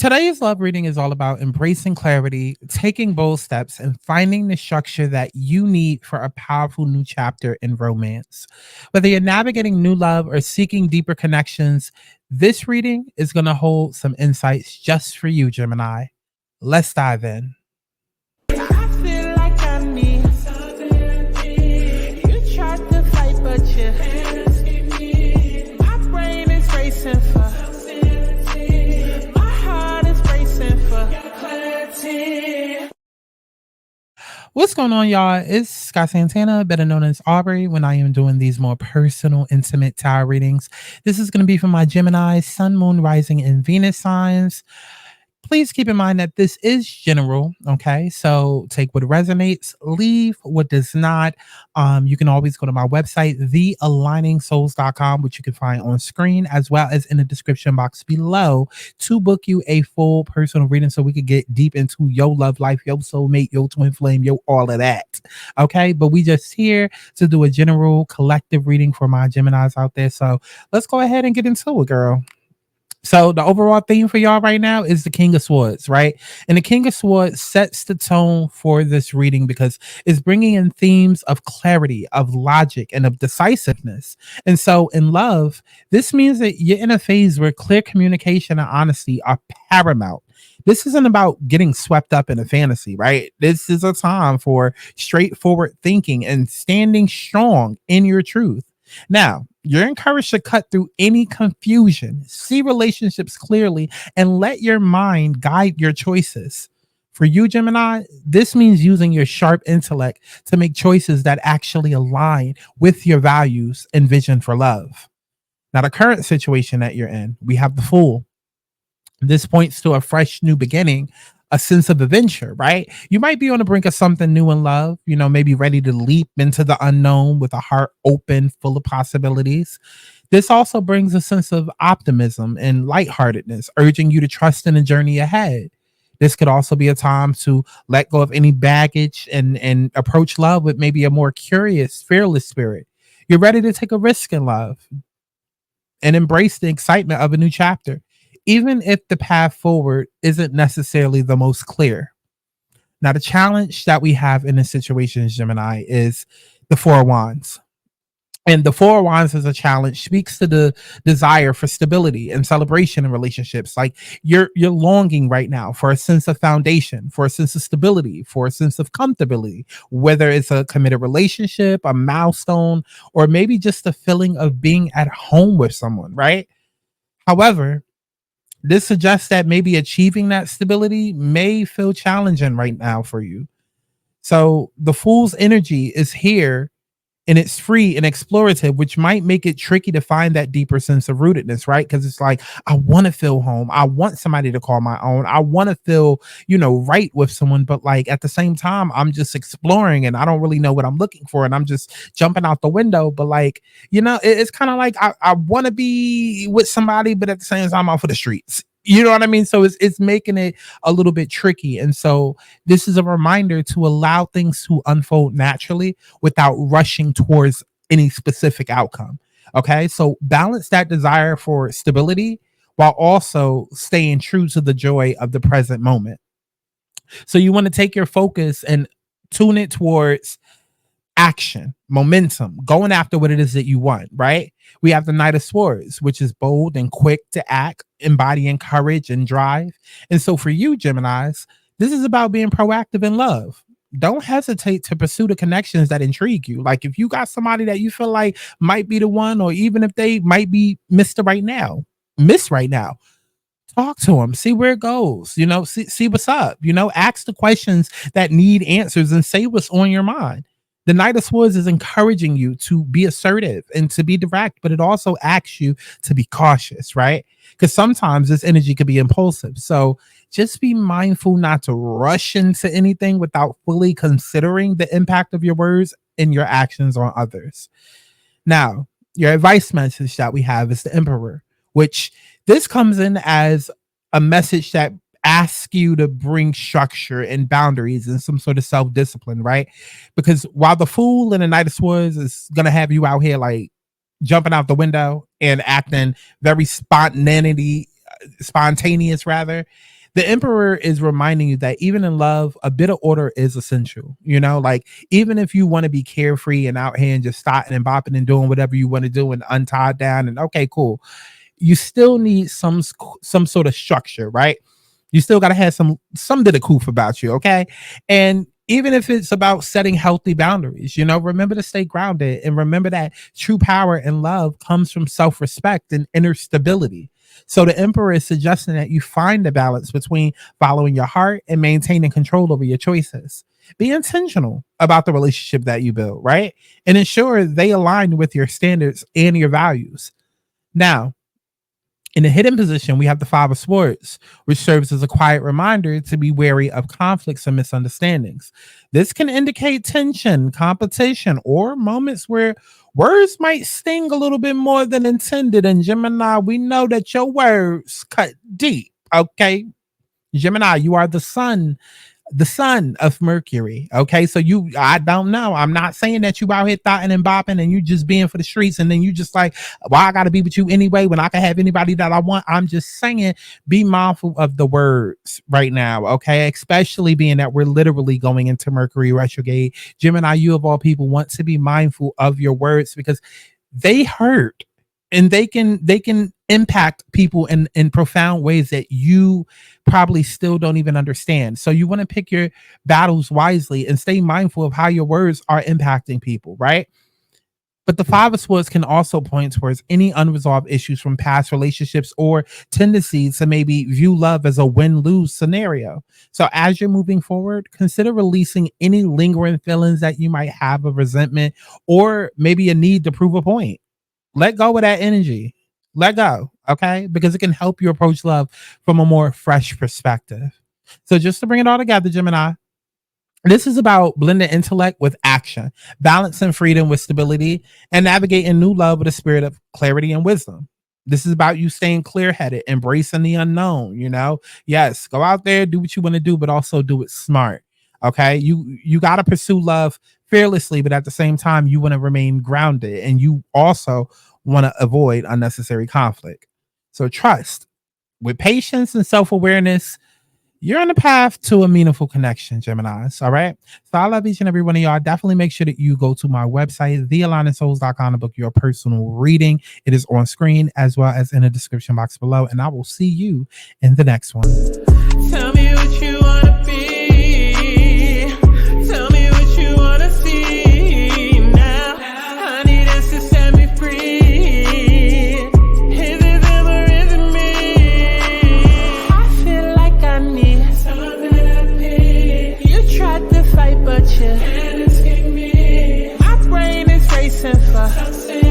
Today's love reading is all about embracing clarity, taking bold steps, and finding the structure that you need for a powerful new chapter in romance. Whether you're navigating new love or seeking deeper connections, this reading is going to hold some insights just for you, Gemini. Let's dive in. I feel like I need something. You tried to fight, but you my brain is racing for What's going on, y'all? It's Scott Santana, better known as Aubrey, when I am doing these more personal, intimate tarot readings. This is going to be for my Gemini, Sun, Moon, Rising, and Venus signs. Please keep in mind that this is general, okay? So take what resonates, leave what does not. You can always go to my website, thealigningsouls.com, which you can find on screen as well as in the description box below, to book you a full personal reading so we could get deep into your love life, your soulmate, your twin flame, your all of that, okay? But we just here to do a general collective reading for my Geminis out there. So let's go ahead and get into it, girl. So the overall theme for y'all right now is the King of Swords, right? And the King of Swords sets the tone for this reading because it's bringing in themes of clarity, of logic, and of decisiveness. And so in love, this means that you're in a phase where clear communication and honesty are paramount. This isn't about getting swept up in a fantasy, right? This is a time for straightforward thinking and standing strong in your truth. Now, you're encouraged to cut through any confusion, see relationships clearly, and let your mind guide your choices. For you, Gemini, this means using your sharp intellect to make choices that actually align with your values and vision for love. Now, the current situation that you're in, we have the Fool. This points to a fresh new beginning, a sense of adventure, right? You might be on the brink of something new in love, maybe ready to leap into the unknown with a heart open, full of possibilities. This also brings a sense of optimism and lightheartedness, urging you to trust in the journey ahead. This could also be a time to let go of any baggage and approach love with maybe a more curious, fearless spirit. You're ready to take a risk in love and embrace the excitement of a new chapter, even if the path forward isn't necessarily the most clear. Now, the challenge that we have in this situation, Gemini, is the Four of Wands. And the Four of Wands as a challenge speaks to the desire for stability and celebration in relationships. Like you're longing right now for a sense of foundation, for a sense of stability, for a sense of comfortability, whether it's a committed relationship, a milestone, or maybe just the feeling of being at home with someone, right? However, this suggests that maybe achieving that stability may feel challenging right now for you. So the Fool's energy is here and it's free and explorative, which might make it tricky to find that deeper sense of rootedness, right? Because it's like, I want to feel home. I want somebody to call my own. I want to feel, right with someone. But like at the same time, I'm just exploring and I don't really know what I'm looking for. And I'm just jumping out the window. But like, it's kind of like I want to be with somebody, but at the same time, I'm out for the streets. You know what I mean? So it's making it a little bit tricky. And so this is a reminder to allow things to unfold naturally without rushing towards any specific outcome. Okay. So balance that desire for stability while also staying true to the joy of the present moment. So you want to take your focus and tune it towards action, momentum, going after what it is that you want, right? We have the Knight of Swords, which is bold and quick to act, embodying courage and drive. And so for you, Geminis, this is about being proactive in love. Don't hesitate to pursue the connections that intrigue you. Like if you got somebody that you feel like might be the one, or even if they might be miss right now, talk to them, see where it goes, see what's up, ask the questions that need answers and say what's on your mind. The Knight of Swords is encouraging you to be assertive and to be direct, but it also asks you to be cautious, right? Because sometimes this energy could be impulsive. So just be mindful not to rush into anything without fully considering the impact of your words and your actions on others. Now, your advice message that we have is the Emperor, which this comes in as a message that ask you to bring structure and boundaries and some sort of self-discipline, right? Because while the Fool and the Knight of Swords is going to have you out here like jumping out the window and acting very spontaneous rather. The emperor is reminding you that even in love, a bit of order is essential. Like even if you want to be carefree and out here and just starting and bopping and doing whatever you want to do and untied down and okay, cool, you still need some sort of structure, right? You still got to have some bit of coof about you, okay? And even if it's about setting healthy boundaries, remember to stay grounded and remember that true power and love comes from self-respect and inner stability. So the emperor is suggesting that you find the balance between following your heart and maintaining control over your choices. Be intentional about the relationship that you build, right? And ensure they align with your standards and your values. Now, in the hidden position, we have the Five of Swords, which serves as a quiet reminder to be wary of conflicts and misunderstandings. This can indicate tension, competition, or moments where words might sting a little bit more than intended. And Gemini, we know that your words cut deep, okay? Gemini, you are the son of Mercury. Okay. So I don't know. I'm not saying that you out here thotting and bopping and you just being for the streets and then you just like, well, I got to be with you anyway when I can have anybody that I want. I'm just saying, be mindful of the words right now. Okay. Especially being that we're literally going into Mercury retrograde. Gemini, you of all people want to be mindful of your words because they hurt. And they can impact people in profound ways that you probably still don't even understand. So you want to pick your battles wisely and stay mindful of how your words are impacting people, right? But the Five of Swords can also point towards any unresolved issues from past relationships or tendencies to maybe view love as a win-lose scenario. So as you're moving forward, consider releasing any lingering feelings that you might have of resentment or maybe a need to prove a point. Let go of that energy. Let go, okay? Because it can help you approach love from a more fresh perspective. So just to bring it all together, Gemini, this is about blending intellect with action, balancing freedom with stability, and navigating new love with a spirit of clarity and wisdom. This is about you staying clear-headed, embracing the unknown, Yes, go out there, do what you want to do, but also do it smart, okay? You got to pursue love fearlessly, but at the same time, you want to remain grounded and you also want to avoid unnecessary conflict. So trust with patience and self-awareness, you're on the path to a meaningful connection, Geminis. All right. So I love each and every one of y'all. Definitely make sure that you go to my website, thealigningsouls.com, to book your personal reading. It is on screen as well as in the description box below. And I will see you in the next one. Tell me what you want to be. Tell me what you want to see now. I need us to set me free. Is it them or is it me? I feel like I need something I need. You tried to fight, but you can't escape me. My brain is racing for something.